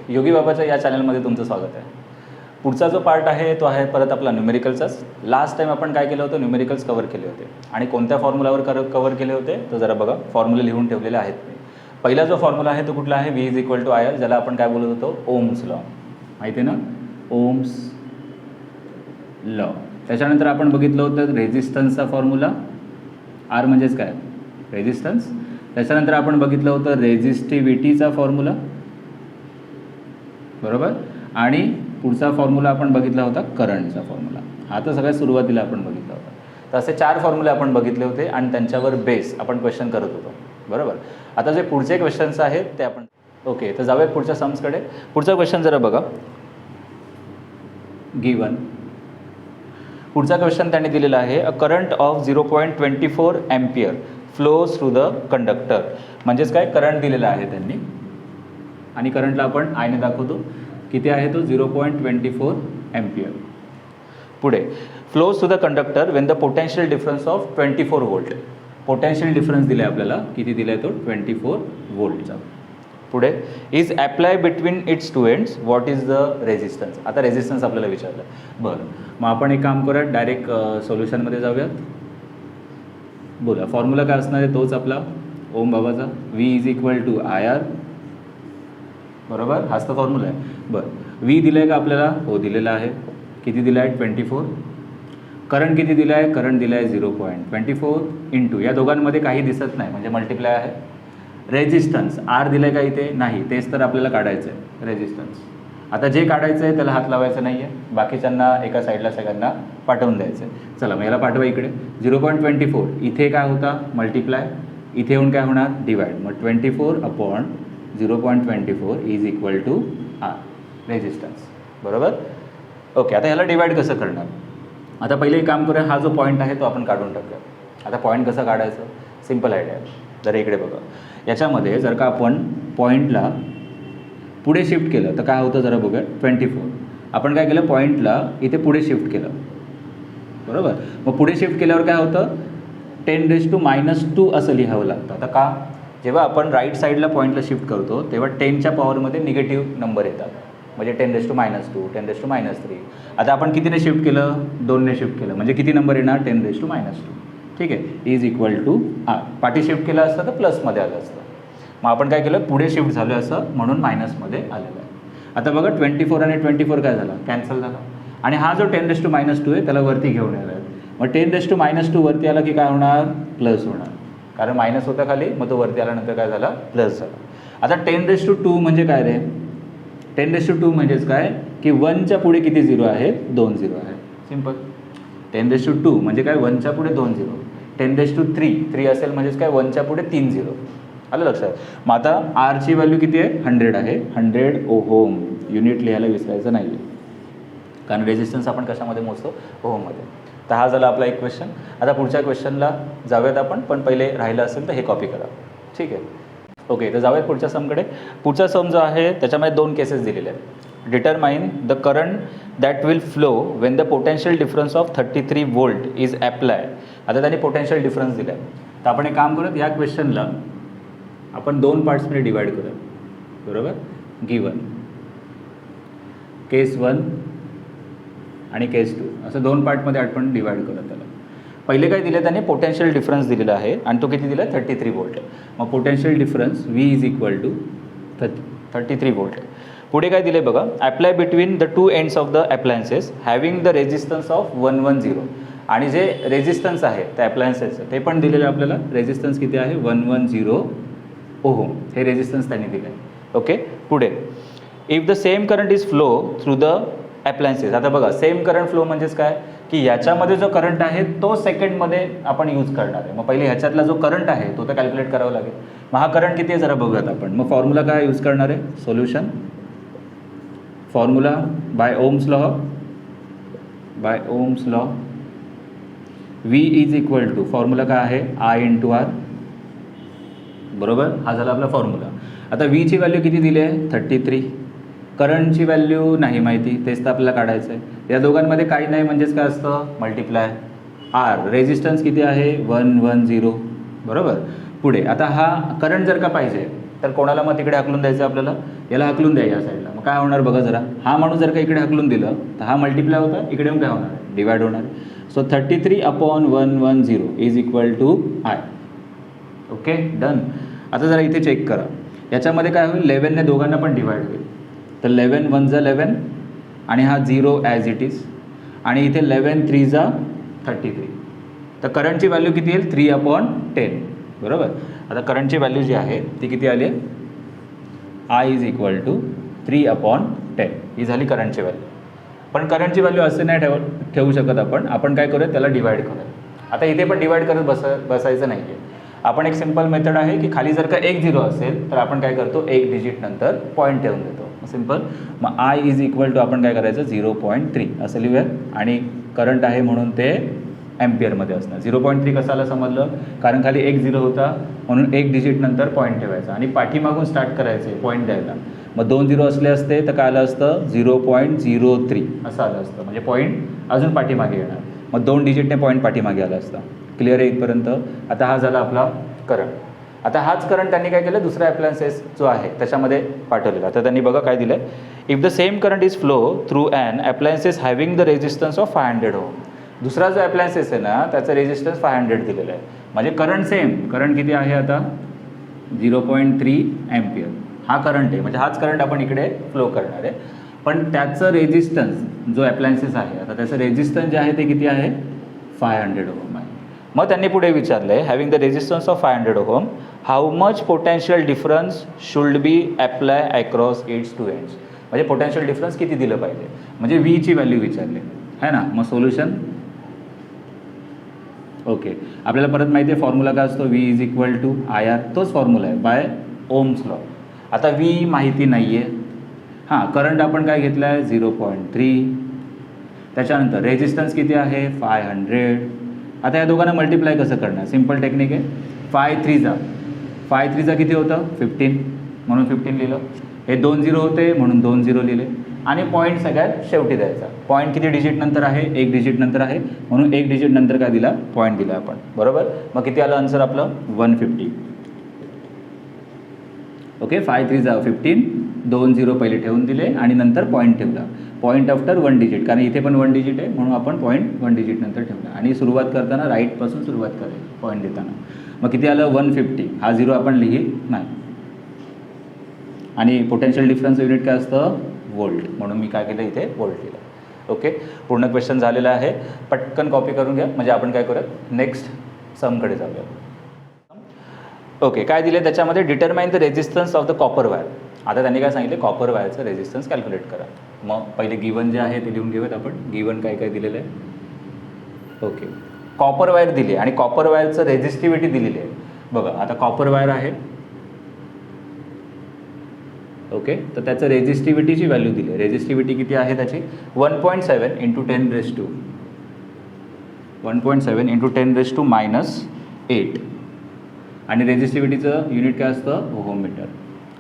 योगी बाबाच्या या चॅनलमध्ये तुमचं स्वागत आहे. पुढचा जो पार्ट आहे तो आहे परत आपला न्यूमेरिकल्सचाच. लास्ट टाईम आपण काय केलं होतं, न्यूमेरिकल्स कव्हर केले होते आणि कोणत्या फॉर्म्युलावर कव्हर केले होते तर जरा बघा, फॉर्म्युले लिहून ठेवलेले आहेत मी. पहिला जो फॉर्म्युला आहे तो कुठला आहे, V is equal to IR, ज्याला आपण काय बोलत होतो, ओम्स लॉ. माहिती आहे ना, ओम्स लॉ. त्याच्यानंतर आपण बघितलं होतं रेझिस्टन्सचा फॉर्म्युला, R म्हणजेच काय, रेझिस्टन्स. त्याच्यानंतर आपण बघितलं होतं रेझिस्टिव्हिटीचा फॉर्म्युला, बरोबर. आणि पुढचा फॉर्म्युला आपण बघितला होता करंटचा फॉर्म्युला. हा तर सगळ्यात सुरुवातीला आपण बघितला होता. तर असे 4 फॉर्म्युले आपण बघितले होते आणि त्यांच्यावर बेस आपण क्वेश्चन करत होतो, बरोबर. आता जे पुढचे क्वेश्चन्स आहेत ते आपण ओके, तर जाऊयात पुढच्या सम्सकडे. पुढचा क्वेश्चन जरा बघा, गिवन. पुढचा क्वेश्चन त्यांनी दिलेला आहे, a current of 0.24 ampere flows through the conductor. म्हणजेच काय, करंट दिलेला आहे त्यांनी आणि करंटला आपण आयने दाखवतो. किती आहे तो, 0.24 एम्पियर. पुढे flows through the conductor Wien the potential difference of 24 volt. Potential difference दिला आहे आपल्याला, किती दिला आहे तो, 24 वोल्टचा. पुढे is apply between its two ends, what is the resistance. आता रेझिस्टन्स आपल्याला विचारलं. बरं, मग आपण एक काम करूयात, डायरेक्ट सोल्युशनमध्ये जाऊयात. बोला, फॉर्म्युला काय असणार आहे, तोच आपला ओम बाबाचा, V is equal to IR, बरोबर. हाच तर फॉर्म्युला आहे. बरं, V दिलं आहे का आपल्याला, हो दिलेला आहे. किती दिलं आहे, 24. करंट किती दिलं आहे, करंट दिलं आहे 0.24 इंटू, या दोघांमध्ये काही दिसत नाही म्हणजे मल्टिप्लाय आहे. रेझिस्टन्स R दिलं आहे का इथे, नाही, तेच तर आपल्याला काढायचं आहे रेझिस्टन्स. आता जे काढायचं आहे त्याला हात लावायचा नाही आहे, बाकीच्यांना एका साईडला सगळ्यांना पाठवून द्यायचं आहे. चला मग याला पाठवा इकडे. 0.24 इथे काय होता, मल्टिप्लाय, इथे येऊन काय होणार, डिवाइड. मग 24 upon 0.24 is equal to R, resistance, बरोबर. ओके, आता ह्याला डिवाइड कसं करणार. आता पहिले एक काम करूया, हा जो पॉईंट आहे तो आपण काढून टाकूया. आता पॉईंट कसं काढायचं, सिम्पल आयडिया आहे. जर इकडे बघा, याच्यामध्ये जर का आपण पॉईंटला पुढे शिफ्ट केलं तर काय होतं जरा बघूया. 24 आपण काय केलं, पॉईंटला इथे पुढे शिफ्ट केलं, बरोबर. मग पुढे शिफ्ट केल्यावर काय होतं, 10⁻² असं लिहावं लागतं. आता का, जेव्हा आपण राईट साईडला पॉईंटला शिफ्ट करतो तेव्हा 10च्या पॉवरमध्ये निगेटिव्ह नंबर येतात, म्हणजे 10⁻², 10⁻3. आता आपण कितीने शिफ्ट केलं, 2ने शिफ्ट केलं, म्हणजे किती नंबर येणार, 10⁻². ठीक आहे, इज इक्वल टू R. पाठी शिफ्ट केलं असतं तर प्लसमध्ये आलं असतं. मग आपण काय केलं, पुढे शिफ्ट झालं असं म्हणून मायनसमध्ये आलेलं आहे. आता बघा 24 आणि 24 काय झाला, कॅन्सल झाला. आणि हा जो 10⁻² आहे त्याला वरती घेऊन येणार आहे. मग 10⁻² वरती आला की काय होणार, प्लस होणार, कारण मायनस होता खाली, मग तो वरती आल्यानंतर काय झाला, प्लस झाला. आता 10⁻² म्हणजे काय रे, 10⁻² म्हणजेच काय की 1च्या पुढे किती झिरो आहे, 2 झिरो आहे. सिम्पल. 10⁻² म्हणजे काय, 1च्या पुढे 2 झिरो. 10⁻3 असेल म्हणजेच काय, 1च्या पुढे 3 झिरो. आलं लक्षात. मग आता आरची व्हॅल्यू किती आहे, 100 आहे. 100 ओहम. युनिट लिहायला विसरायचं नाही आहे, कारण रेझिस्टन्स आपण कशामध्ये मोजतो, ओहममध्ये. तर हा झाला आपला एक क्वेश्चन. आता पुढच्या क्वेश्चनला जाऊयात आपण, पण पहिले राहिलं असेल तर हे कॉपी करा, ठीक आहे. ओके, तर जाऊयात पुढच्या समकडे. पुढचा सम जो आहे त्याच्यामध्ये 2 केसेस दिलेले आहेत. Determine the current that will flow Wien the potential difference of 33 volt is apply. आता त्यांनी पोटेन्शियल डिफरन्स दिला आहे. तर आपण एक काम करूयात, या क्वेश्चनला आपण 2 पार्ट्समध्ये डिवाइड करूया, बरोबर. गिवन केस 1 आणि केस 2 असं 2 पार्टमध्ये आपण डिवाइड करूया त्याला. पहिले काय दिलं त्याने, पोटेन्शियल डिफरन्स दिलेला आहे आणि तो किती दिला, 33 वोल्ट. मग potential difference V is equal to 33 volt. पुढे काय दिले बघा, apply between the 2 ends of the appliances having the resistance of 110. आणि जे रेझिस्टन्स आहे त्या अप्लायन्सेसचं ते पण दिलेलं आहे आपल्याला. रेझिस्टन्स किती आहे, 110 ओहम. हे रेझिस्टन्स त्यांनी दिलं आहे. ओके, पुढे if the same current is flow through the appliances. आता बघा, सेम करंट फ्लो म्हणजेच काय की ह्याच्यामध्ये जो करंट आहे तो सेकंडमध्ये आपण यूज करणार आहे. मग पहिले ह्याच्यातला जो करंट आहे तो तर कॅल्क्युलेट करावा लागेल. मग हा करंट किती आहे जरा बघूयात आपण. मग फॉर्म्युला काय यूज करणार आहे, solution formula by Ohm's law. V is equal to, formula काय आहे, I इंटू R, बरोबर. हा झाला आपला फॉर्म्युला. आता V ची व्हॅल्यू किती दिली आहे, 33. करंटची व्हॅल्यू नाही माहिती, तेच तर आपल्याला काढायचं आहे. या दोघांमध्ये काही नाही म्हणजेच काय असतं, मल्टिप्लाय. R रेझिस्टन्स किती आहे, 110, बरोबर. पुढे आता हा करंट जर का पाहिजे तर कोणाला मग तिकडे हाकलून द्यायचं आपल्याला, याला हाकलून द्या या साईडला. मग काय होणार बघा जरा, हा माणूस जर का इकडे हाकलून दिलं तर हा मल्टिप्लाय होता, इकडे येऊन काय होणार, डिवाइड होणार. So 33/110 is equal to I. Okay done. आता जरा इथे चेक करा, याच्यामध्ये काय होईल, 11ने दोघांना पण डिवाइड होईल. तर 11 1 जा 11 आणि हा 0 ॲज इट इज, आणि इथे 11 3 जा 33. तर करंटची व्हॅल्यू किती येईल, 3/10. बरोबर. आता करंटची व्हॅल्यू जी आहे ती किती आली आहे, आय इज इक्वल टू 3/10 ही झाली करंटची व्हॅल्यू. पण करंटची व्हॅल्यू असे नाही ठेवू शकत आपण काय करूया, त्याला डिवाइड करूया. आता इथे पण डिवाइड करत बसायचं नाही आहे. आपण एक सिम्पल मेथड आहे की खाली जर का 1 0 असेल तर आपण काय करतो, 1 डिजिट नंतर पॉईंट ठेवून देतो, सिम्पल. मग आय इज इक्वल टू आपण काय करायचं, 0.3 असं लिहूया. आणि करंट आहे म्हणून ते ॲम्पियरमध्ये असणार. 0.3 कसं आलं समजलं, कारण खाली 1 0 होता म्हणून 1 डिजिट नंतर पॉईंट ठेवायचा आणि पाठीमागून स्टार्ट करायचे पॉईंट द्यायला. मग 2 0 असले असते तर काय आलं असतं, 0.03 असं आलं असतं, म्हणजे पॉईंट अजून पाठीमागे येणार. मग 2 डिजिटने पॉईंट पाठीमागे आला असता. क्लिअर आहे इथपर्यंत. आता हा झाला आपला करंट. आता हाच करंट त्यांनी काय केलं, दुसरा ॲप्लायन्सेस जो आहे त्याच्यामध्ये पाठवलेला. तर त्यांनी बघा काय दिलं आहे, if the same current is flow through an appliances having the resistance of 500 ohm. दुसरा जो ॲप्लायन्सेस आहे ना त्याचा रेजिस्टन्स 500 दिलेला आहे. म्हणजे करंट सेम, करंट किती आहे आता 0.3 ॲम्पियर हा करंट आहे. म्हणजे हाच करंट आपण इकडे फ्लो करणार आहे. पण त्याचं रेजिस्टन्स जो ॲप्लायन्सेस आहे आता त्याचं रेजिस्टन्स जे आहे ते किती आहे, 500 ओम आहे. मग त्यांनी पुढे विचारलं आहे, having the resistance of 500 ohm how much potential difference should be apply across its two ends. म्हणजे पोटेन्शियल डिफरन्स किती दिलं पाहिजे, म्हणजे व्हीची व्हॅल्यू विचारली आहे ना. मग सोल्युशन ओके. आपल्याला परत माहिती आहे फॉर्म्युला काय असतो, V is equal to I R. तोच फॉर्म्युला आहे बाय ओम्स लॉ. आता व्ही माहिती नाही आहे. हां, करंट आपण काय घेतला आहे 0.3. त्याच्यानंतर रेजिस्टन्स किती आहे 500. आता या दोघांना मल्टिप्लाय कसं करणार, सिम्पल टेक्निक आहे. 5 3 जा किती होतं 15 म्हणून 15 लिहिलं. हे 2 0 होते म्हणून 2 0 लिहिले. आणि पॉईंट सगळ्यात शेवटी द्यायचा. पॉईंट किती डिजिट नंतर आहे, 1 डिजिट नंतर आहे म्हणून 1 डिजिट नंतर काय दिला, पॉईंट दिला आपण. बरोबर. मग किती आलं आन्सर आपलं 150. ओके. 5 3 जा 15, 2 0 पहिले ठेवून दिले आणि नंतर पॉईंट ठेवला. पॉईंट आफ्टर 1 डिजिट, कारण इथे पण 1 डिजिट आहे म्हणून आपण पॉईंट 1 डिजिट नंतर ठेवला. आणि सुरुवात करताना राईटपासून सुरुवात करायची पॉईंट देताना. मग किती आलं 150. हा 0 आपण लिहित नाही. आणि पोटेन्शियल डिफरन्स युनिट काय असतं, वोल्ट, म्हणून मी काय केलं इथे वोल्ट लिहिलं. ओके. पूर्ण क्वेश्चन झालेला आहे. पटकन कॉपी करून घ्या म्हणजे आपण काय करूया, नेक्स्ट समकडे जाऊया. ओके. काय दिले त्याच्यामध्ये, determine the resistance of the copper wire. आता त्यांनी काय सांगितले, कॉपर वायरचं रेजिस्टन्स कॅल्क्युलेट करा. मग पहिले गिवन जे आहे ते लिहून घेऊयात आपण. गिवन काय काय दिलेलं आहे. ओके. कॉपर वायर दिली आणि कॉपर वायरचं रेजिस्टिव्हिटी दिलेली आहे. बघा आता कॉपर वायर आहे. ओके. तर त्याचं रेजिस्टिव्हिटीची व्हॅल्यू दिली आहे. रेजिस्टिव्हिटी किती आहे त्याची 1.7 × 10⁻⁻⁸ -8. आणि रेजिस्टिव्हिटीचं युनिट काय असतं, ओहम मीटर.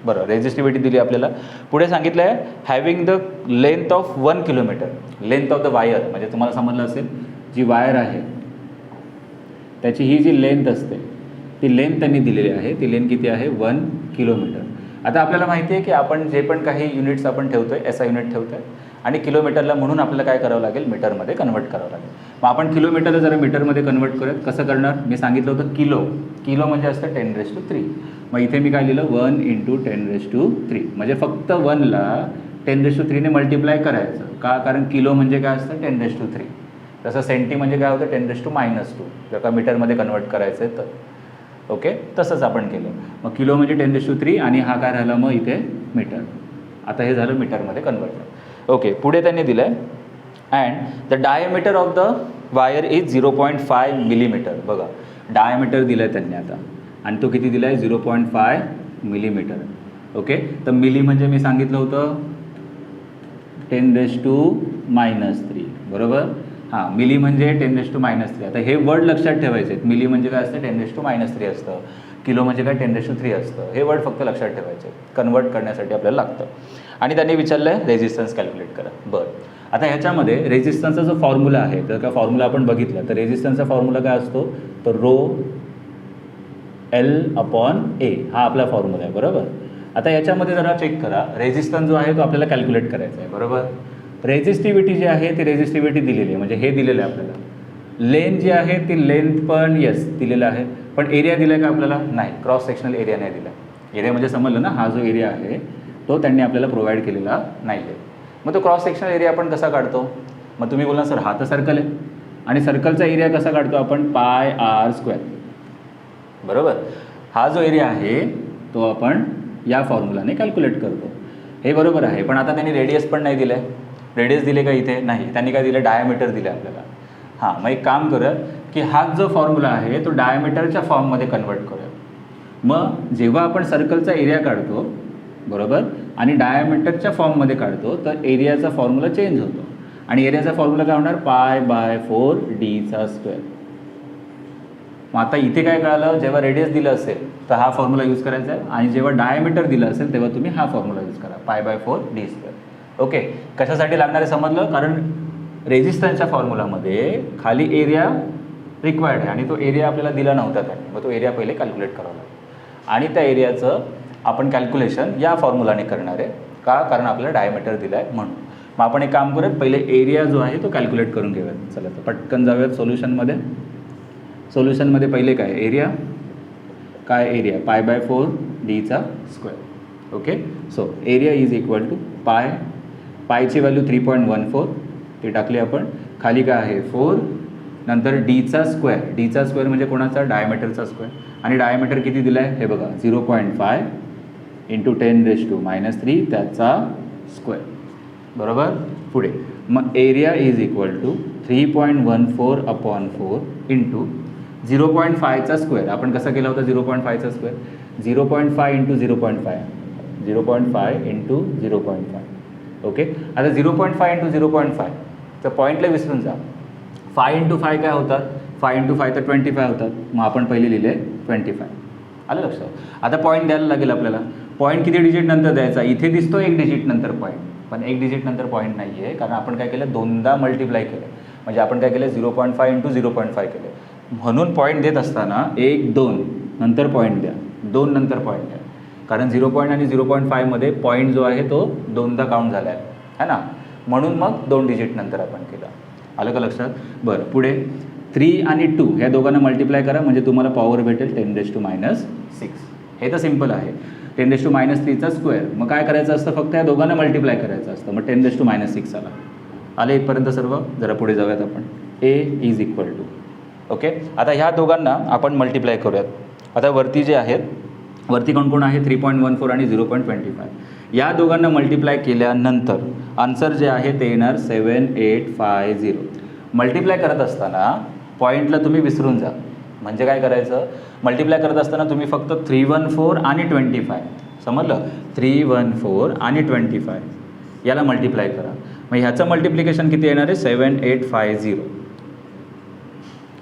बरं. रेजिस्टिव्हिटी दिली आपल्याला. पुढे सांगितलं आहे having the length of 1 kilometre. Length of the wire म्हणजे तुम्हाला समजलं असेल, जी वायर आहे त्याची ही जी लेंथ असते ती लेंथ त्यांनी दिलेली आहे. ती लेंथ किती आहे 1 किलोमीटर. आता आपल्याला माहिती आहे की आपण जे पण काही युनिट्स आपण ठेवतो आहे SI युनिट ठेवतो आहे आणि किलोमीटरला म्हणून आपल्याला काय करावं लागेल, मीटरमध्ये कन्वर्ट करावं लागेल. मग आपण किलोमीटरला जरा मीटरमध्ये कन्वर्ट करूयात. कसं करणार, मी सांगितलं होतं किलो म्हणजे असतं 10⁻3. मग इथे मी काय लिहिलं 1 × 10⁻3. म्हणजे फक्त 1ला 10⁻3ने मल्टिप्लाय करायचं. का, कारण किलो म्हणजे काय असतं 10⁻3. तसं सेंटी म्हणजे काय होतं 10⁻². जर का मीटरमध्ये कन्वर्ट करायचं आहे तर. ओके. तसंच आपण केलं. मग किलो म्हणजे 10⁻3 आणि हा काय राहिला मग इथे मीटर. आता हे झालं मीटरमध्ये कन्वर्ट. ओके. पुढे त्यांनी दिलं आहे and the diameter of the wire is 0.5 millimetre. बघा डायमीटर दिलं आहे त्यांनी आता आणि तो किती दिला आहे 0.5 मिलीमीटर. ओके. तर मिली म्हणजे मी सांगितलं होतं 10⁻⁻3. बरोबर. हां, मिली म्हणजे 10⁻⁻3. आता हे वर्ड लक्षात ठेवायचे आहेत. मिली म्हणजे काय असतं 10⁻⁻3 असतं. किलो म्हणजे काय 10⁻3 असतं. हे वर्ड फक्त लक्षात ठेवायचे. कन्वर्ट करण्यासाठी आपल्याला लागतं. आणि त्यांनी विचारलं आहे रेजिस्टन्स कॅल्क्युलेट करा. बरं. आता ह्याच्यामध्ये रेजिस्टन्सचा जो फॉर्म्युला आहे तर का फॉर्म्युला आपण बघितला तर रेजिस्टन्सचा फॉर्म्युला काय असतो, तर रो L/A हा आपला फॉर्म्युला आहे, बरोबर. आता याच्यामध्ये जरा चेक करा, रेझिस्टन्स जो आहे तो आपल्याला कॅल्क्युलेट करायचा आहे, बरोबर. रेझिस्टिव्हिटी जी आहे ती रेझिस्टिव्हिटी दिलेली आहे, म्हणजे हे दिलेलं आहे आपल्याला. लेंथ जी आहे ती लेंथ पण यस दिलेलं आहे, पण एरिया दिला आहे का आपल्याला? नाही, क्रॉस सेक्शनल एरिया नाही दिला. एरिया म्हणजे समजलं ना, हा जो एरिया आहे तो त्यांनी आपल्याला प्रोव्हाइड केलेला नाही आहे. मग तो क्रॉस सेक्शनल एरिया आपण कसा काढतो? मग तुम्ही बोलणार सर हा तर सर्कल आहे, आणि सर्कलचा एरिया कसा काढतो आपण? πr², बरोबर. हा जो एरिया आहे तो आपण या फॉर्म्युलाने कॅल्क्युलेट करतो, हे बरोबर आहे. पण आता त्यांनी रेडियस पण नाही दिलं आहे. रेडियस दिले का इथे? नाही. त्यांनी काय दिलं? डायमीटर दिलं आपल्याला. हां, मग एक काम करूया की हा जो फॉर्म्युला आहे तो डायमीटरच्या फॉर्ममध्ये कन्वर्ट करूया. मग जेव्हा आपण सर्कलचा एरिया काढतो, बरोबर, आणि डायमीटरच्या फॉर्ममध्ये काढतो तर एरियाचा फॉर्म्युला चेंज होतो, आणि एरियाचा फॉर्म्युला काय होणार? π/4d². मग आता इथे काय कळालं? जेव्हा रेडियस दिलं असेल तर हा फॉर्म्युला यूज करायचा आहे, आणि जेव्हा डायमीटर दिलं असेल तेव्हा तुम्ही हा फॉर्म्युला यूज करा, π/4d². ओके. कशासाठी लागणार आहे समजलं? कारण रेझिस्टन्सच्या फॉर्म्युलामध्ये खाली एरिया रिक्वायर्ड आहे, आणि तो एरिया आपल्याला दिला नव्हता त्यांनी. मग तो एरिया पहिले कॅल्क्युलेट करावा लागेल, आणि त्या एरियाचं आपण कॅल्क्युलेशन या फॉर्म्युलाने करणार आहे. का? कारण आपल्याला डायमीटर दिला आहे म्हणून. मग आपण एक काम करूयात, पहिले एरिया जो आहे तो कॅल्क्युलेट करून घेऊयात. चला तर पटकन जाऊयात सोल्युशनमध्ये. सोल्युशनमध्ये पहिले काय? एरिया. काय area? π/4d². Okay. So area is equal to पायची व्हॅल्यू 3.14 ती टाकली आपण. खाली काय आहे? 4. नंतर d². d² म्हणजे कोणाचा? डायमीटरचा स्क्वेअर. आणि डायमीटर किती दिला आहे हे बघा, 0.5 × 10⁻³ त्याचा स्क्वेअर, बरोबर. पुढे मग एरिया इज इक्वल टू 3.14/4 × 0.5चा स्क्वेअर. आपण कसा केला होता 0.5चा स्क्वेअर? 0.5 × 0.5, 0.5 × 0.5. ओके. आता 0.5 × 0.5 तर पॉईंटला विसरून जा. 5 × 5 काय होतात? 5 × 5 तर 25 होतात. मग आपण पहिले लिहिले 25. आलं लक्षात? आता पॉईंट द्यायला लागेल आपल्याला. पॉईंट किती डिजिट नंतर द्यायचा? इथे दिसतो 1 डिजिट नंतर पॉईंट, पण 1 डिजिट नंतर पॉईंट नाही आहे, कारण आपण काय केलं? 2दा मल्टिप्लाय केलं. म्हणजे आपण काय केलं? 0.5 × 0.5 केलं. म्हणून पॉईंट देत असताना 1, 2 नंतर पॉईंट द्या, 2 नंतर पॉईंट द्या, कारण 0. आणि 0.5मध्ये पॉईंट जो आहे तो 2दा काउंट झाला आहे ना, म्हणून मग 2 डिजिट नंतर आपण केलं. आलं का लक्षात? बरं. पुढे 3 आणि 2 ह्या दोघांना मल्टिप्लाय करा, म्हणजे तुम्हाला पॉवर भेटेल 10⁻⁶. हे तर सिम्पल आहे. 10⁻³ स्क्वेअर. मग काय करायचं असतं? फक्त या दोघांना मल्टिप्लाय करायचं असतं. मग 10⁻⁶ आला. आले इथपर्यंत सर्व? जरा पुढे जाऊयात आपण. ए इज इक्वल टू. ओके. आता ह्या दोघांना आपण मल्टिप्लाय करूयात. आता वरती जे आहेत, वरती कोण कोण आहे? 3.14 आणि 0.25. या दोघांना मल्टिप्लाय केल्यानंतर आन्सर जे आहे ते येणार 7850. मल्टिप्लाय करत असताना पॉईंटला तुम्ही विसरून जा. म्हणजे काय करायचं? मल्टिप्लाय करत असताना तुम्ही फक्त 314 आणि 25, समजलं? 314 आणि 25 याला मल्टिप्लाय करा. मग ह्याचं मल्टिप्लिकेशन किती येणार आहे? 7850.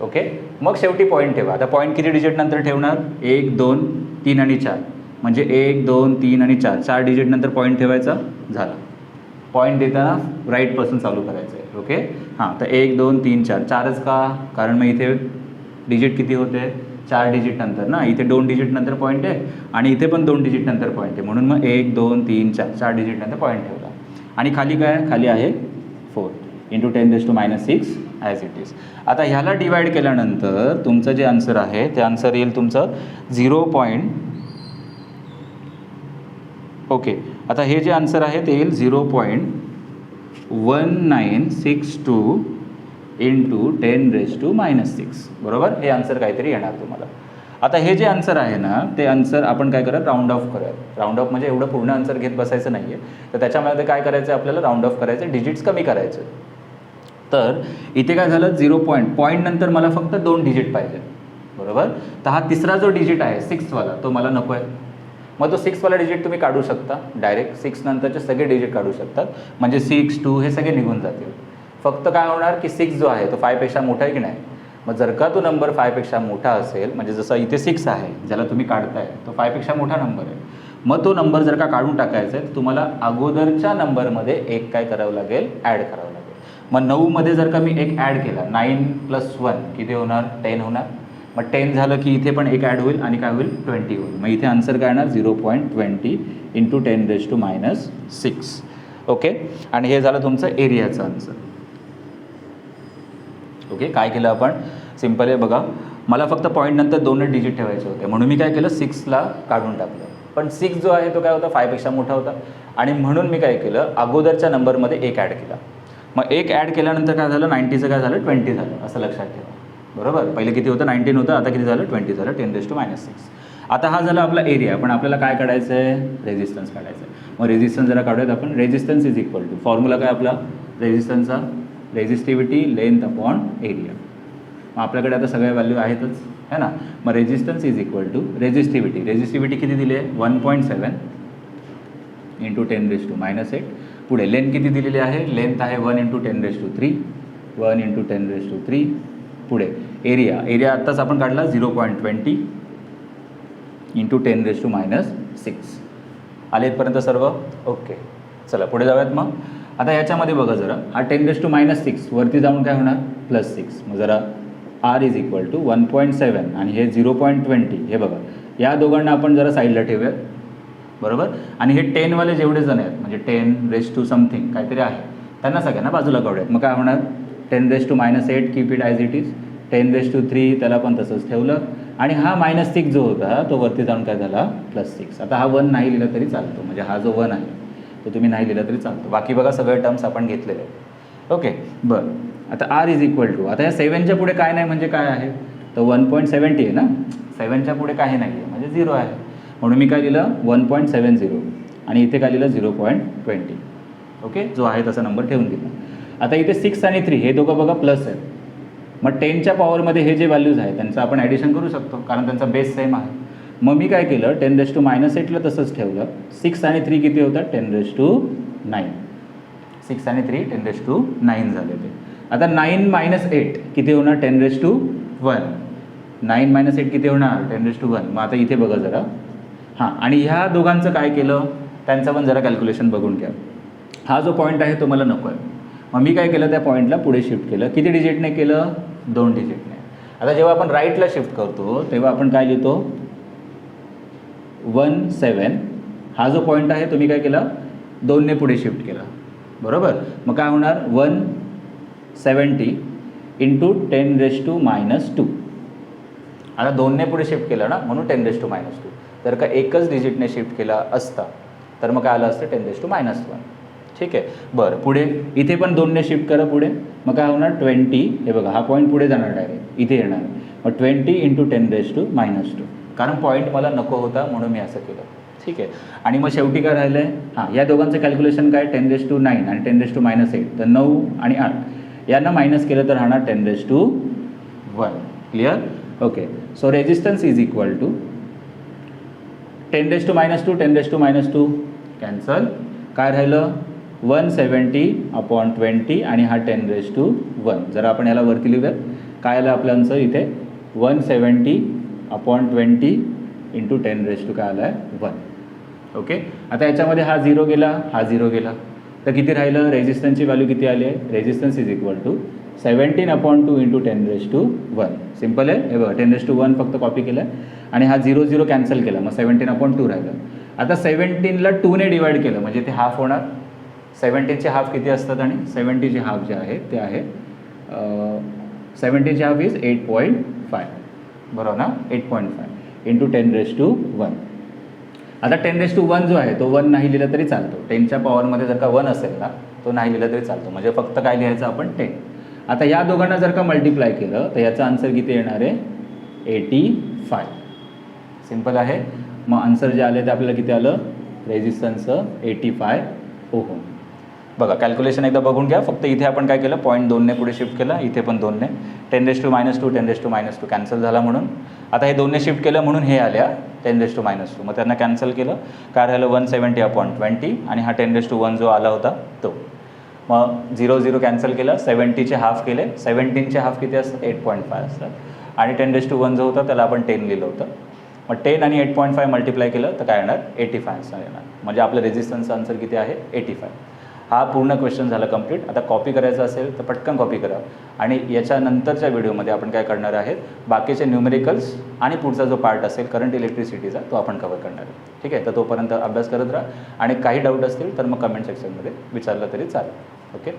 ओके. मग शेवटी पॉईंट ठेवा. आता पॉईंट किती डिजिट नंतर ठेवणार? 1, 2, 3 आणि 4. म्हणजे 1, 2, 3 आणि 4, 4 डिजिट नंतर पॉईंट ठेवायचा. झाला. पॉईंट देताना राईटपासून चालू करायचं आहे. ओके. हां, तर 1, 2, 3, 4. 4च का? कारण मग इथे डिजिट किती होते? 4 डिजिट नंतर ना. इथे 2 डिजिट नंतर पॉईंट आहे, आणि इथे पण 2 डिजिट नंतर पॉईंट आहे, म्हणून मग 1, 2, 3, 4, 4 डिजिट नंतर पॉईंट ठेवला. आणि खाली काय? खाली आहे 4 × 10⁻⁶ ॲज इट इज. आता ह्याला डिवाईड केल्यानंतर तुमचं जे आन्सर आहे ते आन्सर येईल तुमचं 0. ओके. आता हे जे आन्सर आहे ते येईल 0.1962 × 10⁻⁶, बरोबर. हे आन्सर काहीतरी येणार तुम्हाला. आता हे जे आन्सर आहे ना ते आन्सर आपण काय करा? राऊंड ऑफ करूया. राऊंड ऑफ म्हणजे एवढं पूर्ण आन्सर घेत बसायचं नाही आहे, तर त्याच्यामध्ये काय करायचं आहे आपल्याला? राऊंड ऑफ करायचं, डिजिट्स कमी करायचे. तर इथे काय झालं? 0. पॉईंट नंतर मला फक्त 2 डिजिट पाहिजे, बरोबर. तर हा तिसरा जो डिजिट आहे 6वाला तो मला नको आहे. मग तो 6वाला डिजिट तुम्ही काढू शकता डायरेक्ट. 6 नंतरचे सगळे डिजिट काढू शकतात, म्हणजे 6, 2 हे सगळे निघून जातील. फक्त काय होणार की 6 जो आहे तो 5 पेक्षा मोठा आहे की नाही. मग जर का तो नंबर 5 पेक्षा मोठा असेल, म्हणजे जसं इथे 6 आहे ज्याला तुम्ही काढताय तो 5 पेक्षा मोठा नंबर आहे, मग तो नंबर जर का काढून टाकायचा आहे तर तुम्हाला अगोदरच्या नंबरमध्ये एक काय करावं लागेल? ॲड करावं लागेल. मग 9मध्ये जर का मी एक ॲड केला, 9 + 1 किती होणार? 10 होणार. मग 10 झालं की इथे पण एक ॲड होईल आणि काय होईल 20 होईल. मग इथे आन्सर काय येणार 0.20 इंटू 10⁻6. ओके. आणि हे झालं तुमचं एरियाचं आन्सर. ओके. काय केलं आपण सिम्पल आहे बघा, मला फक्त पॉईंट नंतर 2 डिजिट ठेवायचे होते म्हणून मी काय केलं 6ला काढून टाकलं. पण 6 जो आहे तो काय होता 5पेक्षा मोठा होता आणि म्हणून मी काय केलं अगोदरच्या नंबरमध्ये एक ॲड केला. मग एक ॲड केल्यानंतर काय झालं 90चं काय झालं 20 झालं असं लक्षात ठेवा. बरोबर. पहिले किती होतं 19 होतं, आता किती झालं 20 झालं 10⁻6. आता हा झाला आपला एरिया. पण आपल्याला काय काढायचं आहे रेझिस्टन्स काढायचं आहे. मग रेझिस्टन्स जरा काढूयात आपण. Resistance is equal to formula काय आपला रेझिस्टन्सचा रेझिस्टिव्हिटी लेंथ अपॉन एरिया. मग आपल्याकडे आता सगळ्या व्हॅल्यू आहेतच है ना. मग resistance is equal to resistivity किती दिली आहे 1.7 इंटू 10⁻8. पुढे लेंथ किती दिलेली आहे लेंथ आहे 1 इंटू 10⁻3 1 इंटू 10⁻3. पुढे एरिया आत्ताच आपण काढला 0.20 इंटू 10⁻6. आले इथपर्यंत सर्व. ओके. चला पुढे जाऊयात. मग आता याच्यामध्ये बघा जरा हा 10⁻6 वरती जाऊन काय होणार +6. मग जरा R इज इक्वल टू 1.7 आणि हे 0.20. हे बघा या दोघांना आपण जरा साईडला ठेवूयात. बरोबर. आणि हे 10वाले जेवढे जण आहेत म्हणजे 10⁻⁻ समथिंग काहीतरी आहे त्यांना सगळ्यांना बाजूला काढूयात. मग काय होणार 10⁻8 keep it as it is. 10⁻3 त्याला पण तसंच ठेवलं आणि हा -6 जो होता तो वरती जाऊन काय झाला +6. आता हा 1 नाही लिहिला तरी चालतो म्हणजे हा जो 1 आहे तो तुम्ही नाही लिहिला तरी चालतो. बाकी बघा सगळे टर्म्स आपण घेतलेले आहेत. ओके. बरं. आता R इज इक्वल टू आता या 7च्या पुढे काय नाही म्हणजे काय आहे तर 1.70 आहे ना. 7च्या पुढे काही नाही आहे म्हणजे 0 आहे म्हणून मी काय लिहिलं 1.70 आणि इथे काय लिहिलं 0.20. ओके. जो आहे तसा नंबर ठेवून दिला. आता इथे 6 आणि 3 हे दोघं बघा प्लस आहेत. मग 10च्या पॉवरमध्ये हे जे व्हॅल्यूज आहेत त्यांचं आपण ॲडिशन करू शकतो कारण त्यांचा बेस सेम आहे. मग मी काय केलं 10⁻8ला तसंच ठेवलं. 6 आणि 3 किती होतात 10⁻9. 6 आणि 3 10⁻9 झाले ते. आता 9 - 8 किती होणार 10⁻1. 9 - 8 किती होणार 10⁻1. मग आता इथे बघा जरा हां आणि ह्या दोघांचं काय केलं त्यांचं पण जरा कॅल्क्युलेशन बघून घ्या. हा जो पॉईंट आहे तो मला नको आहे. मग मी काय केलं त्या पॉईंटला पुढे शिफ्ट केलं. किती डिजिटने केलं 2 डिजिटने. आता जेव्हा आपण राईटला शिफ्ट करतो तेव्हा आपण काय लिहितो 17. हा जो पॉईंट आहे तो मी काय केला 2ने पुढे शिफ्ट केला. बरोबर. मग काय होणार 170 इंटू 10⁻². आता 2ने पुढे शिफ्ट केलं ना म्हणून 10⁻². जर का एकच डिजिटने शिफ्ट केला असता तर मग काय आलं असतं 10⁻1. ठीक आहे. बरं. पुढे इथे पण 2ने शिफ्ट करा पुढे. मग काय होणार 20. हे बघा हा पॉईंट पुढे जाणार डायरेक्ट इथे येणार. मग 20 इंटू 10⁻². कारण पॉईंट मला नको होता म्हणून मी असं केलं. ठीक आहे. आणि मग शेवटी काय राहिलं आहे हां या दोघांचं कॅल्क्युलेशन काय 10⁻9 आणि 10⁻8. तर 9 आणि 8 यांना मायनस केलं तर राहणार 10⁻1. Clear. Okay. So resistance is equal to 10⁻2 10⁻2 cancel. काय राहिलं 170/20 आणि हा 10⁻1. जर आपण याला वरती लिहूयात काय आलं आपलं आन्सर इथे 170/20 इंटू 10⁻ काय आला आहे 1. ओके. आता याच्यामध्ये हा 0 गेला हा 0 गेला तर किती राहिलं रेजिस्टन्सची व्हॅल्यू किती आली आहे resistance is equal to 17/2 into 10⁻1. Simple आहे. हे बघा 10⁻1 फक्त कॉपी केलं आहे आणि हा 0 0 कॅन्सल केला मग 17/2 राहिलं. आता 17ला 2ने डिवाईड केलं म्हणजे ते हाफ होणार. 17चे हाफ किती असतात आणि 70चे हाफ जे आहे ते आहे 70चे हाफ इज 8.5. बरोबर ना 8.5 इंटू 10⁻1. आता 10⁻1 जो आहे तो 1 नाही लिहिला तरी चालतो. 10च्या पॉवरमध्ये जर का 1 असेल ना तो नाही लिहिला तरी चालतो म्हणजे फक्त काय लिहायचं आपण 10. आता या दोघांना जर का मल्टिप्लाय केलं तर याचं आन्सर किती येणार आहे 85. सिम्पल आहे. मग आन्सर जे आले ते आपल्याला किती आलं रेजिस्टन्सचं 85 ओहम. बघा कॅल्क्युलेशन एकदा बघून घ्या. फक्त इथे आपण काय केलं पॉईंट 2ने पुढे शिफ्ट केला इथे पण 2ने 10⁻2 10⁻2 कॅन्सल झाला म्हणून. आता हे 2ने शिफ्ट केलं म्हणून हे आल्या 10⁻2 मग त्यांना कॅन्सल केलं. काय राहिलं 170/20 आणि हा 10⁻1 जो आला होता तो. मग 0 0 कॅन्सल केलं. 70चे हाफ केले. 17चे हाफ किती असतात 8.5 असतात आणि 10⁻1 जो होता त्याला आपण 10 लिहिलं होतं. मग 10 आणि 8.5 मल्टिप्लाय केलं तर काय येणार 85 आन्सर येणार म्हणजे आपलं रेजिस्टन्सचं आन्सर किती आहे 85. हा पूर्ण क्वेश्चन झाला कंप्लीट. आता कॉपी करायचा असेल तर पटकन कॉपी करा आणि याच्यानंतरच्या व्हिडिओमध्ये आपण काय करणार आहेत, बाकीचे न्यूमेरिकल्स आणि पुढचा जो पार्ट असेल करंट इलेक्ट्रिसिटीचा तो आपण कव्हर करणार आहे. ठीक आहे, तर तोपर्यंत अभ्यास करत राहा आणि काही डाऊट असतील तर मग कमेंट सेक्शनमध्ये विचारलं तरी चालेल. ओके.